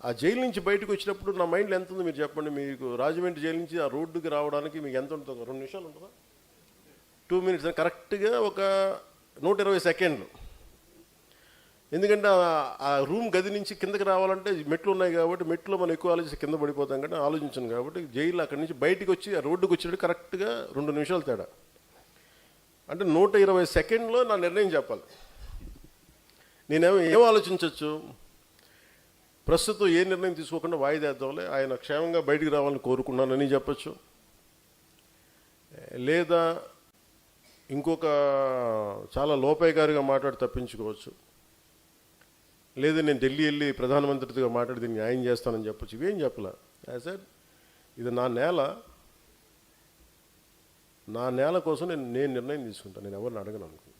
ఆ జైలు నుంచి బయటకు వచ్చినప్పుడు నా మైండ్లో ఎంత ఉందో మీరు చెప్పండి. మీకు రాజమండ్రి జైలు నుంచి ఆ రోడ్డుకి రావడానికి మీకు ఎంత ఉంటుంది? 2 నిమిషాలు ఉంటుందా? 2 మినిట్స్ కరెక్ట్గా ఒక 120 సెకండ్లు. ఎందుకంటే ఆ రూమ్ గది నుంచి కిందకి రావాలంటే మెట్లు ఉన్నాయి కాబట్టి మెట్లో మనం ఎక్కువ ఆలోచించి కింద పడిపోతాం కాబట్టి ఆలోచించాను. కాబట్టి జైలు అక్కడి నుంచి బయటికి వచ్చి ఆ రోడ్డుకి వచ్చినట్టు కరెక్ట్గా 2 నిమిషాలు తేడా. అంటే 120 సెకండ్లో నా నిర్ణయం చెప్పాలి. ఏం ఆలోచించవచ్చు? ప్రస్తుతం ఏ నిర్ణయం తీసుకోకుండా వాయిదేద్దాంలే, ఆయన క్షేమంగా బయటికి రావాలని కోరుకున్నానని చెప్పచ్చు. లేదా ఇంకొక చాలా లోపాయకారిగా మాట్లాడి తప్పించుకోవచ్చు. లేదా నేను ఢిల్లీ వెళ్ళి ప్రధానమంత్రితో మాట్లాడి దీన్ని న్యాయం చేస్తానని చెప్పచ్చు. ఇవేం చెప్పలే. యాజ్ సెడ్ ఇది నా నేల కోసం నేను నిర్ణయం తీసుకుంటాను. నేను ఎవరిని అడగను అనుకో.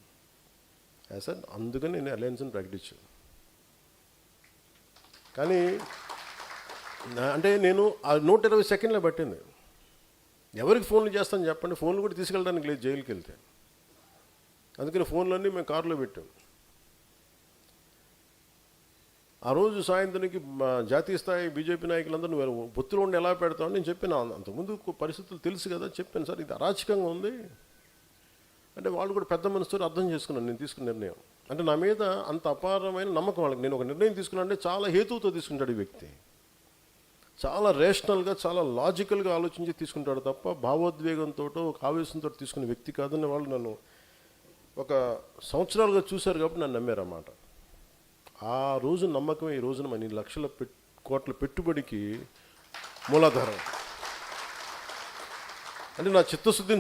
యాజ్ సెడ్ అందుకని నేను అలయన్స్ని ప్రకటించాను. కానీ అంటే నేను ఆ 120 సెకండ్లే పట్టింది. ఎవరికి ఫోన్లు చేస్తాను చెప్పండి? ఫోన్లు కూడా తీసుకెళ్ళడానికి లేదు జైలుకి వెళ్తే. అందుకని ఫోన్లన్నీ మేము కారులో పెట్టాం. ఆ రోజు సాయంత్రానికి జాతీయ స్థాయి బీజేపీ నాయకులందరూ నువ్వు పొత్తులో ఉండి ఎలా పెడతామని నేను చెప్పాను. అంతకుముందు పరిస్థితులు తెలుసు కదా, చెప్పాను సార్ ఇది అరాచకంగా ఉంది అంటే వాళ్ళు కూడా పెద్ద మనసుతో అర్థం చేసుకున్నాను నేను తీసుకున్న నిర్ణయం. అంటే నా మీద అంత అపారమైన నమ్మకం వాళ్ళకి. నేను ఒక నిర్ణయం తీసుకున్నా అంటే చాలా హేతువుతో తీసుకుంటాడు ఈ వ్యక్తి. చాలా రేషనల్గా చాలా లాజికల్గా ఆలోచించి తీసుకుంటాడు తప్ప భావోద్వేగంతో ఒక ఆవేశంతో తీసుకునే వ్యక్తి కాదని వాళ్ళు నన్ను ఒక సంవత్సరాలుగా చూశారు కాబట్టి నన్ను నమ్మారన్నమాట. ఆ రోజు నమ్మకమే ఈ రోజున మన లక్షల కోట్ల పెట్టుబడికి మూలాధారం. అంటే నా చిత్తశుద్ధిని